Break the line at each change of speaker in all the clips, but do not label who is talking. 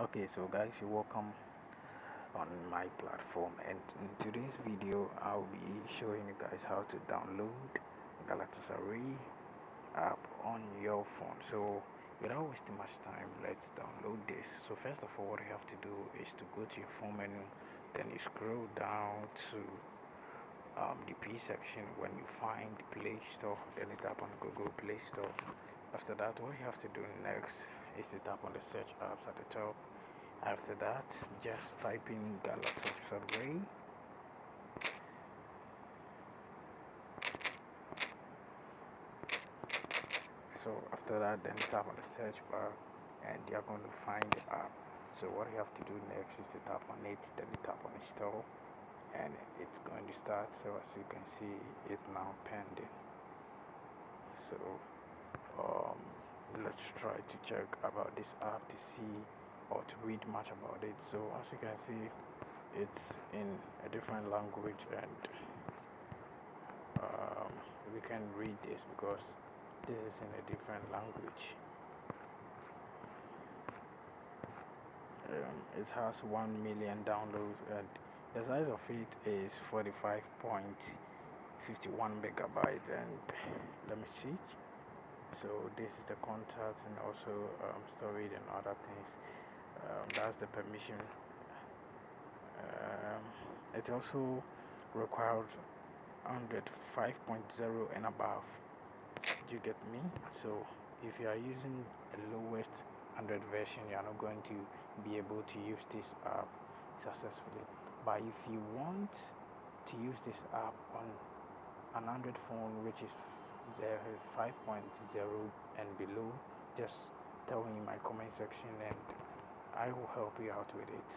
Okay, so guys, you're welcome on my platform, and in today's video I'll be showing you guys how to download Galatasaray app on your phone. So without wasting much time, let's download this. So first of all, what you have to do is to go to your phone menu, then you scroll down to the P section. When you find Play Store, then you tap on Google Play Store. After that, what you have to do next is to tap on the search apps at the top. After that, just type in Galatasaray. So after that, then tap on the search bar and you're going to find the app. So what you have to do next is to tap on it, then you tap on install, and it's going to start. So as you can see, it's now pending. So let's try to check about this app to see or to read much about it. So as you can see, it's in a different language, and we can read this because this is in a different language. It has 1 million downloads, and the size of it is 45.51 megabytes. And let me see. So this is the contacts and also storage and other things. That's the permission. It also requires 105.0 and above. Do you get me? So if you are using the lowest 100 version, you are not going to be able to use this app successfully. But if you want to use this app on an Android phone which is 5.0 and below, just tell me in my comment section and I will help you out with it.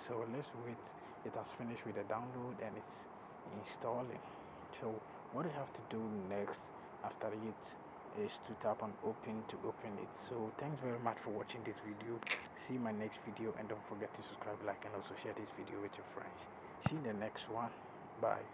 So let's wait. It has finished with the download and it's installing. So what you have to do next after it is to tap on open to open it. So thanks very much for watching this video. See my next video, and don't forget to subscribe, like, and also share this video with your friends. See you in the next one. Bye.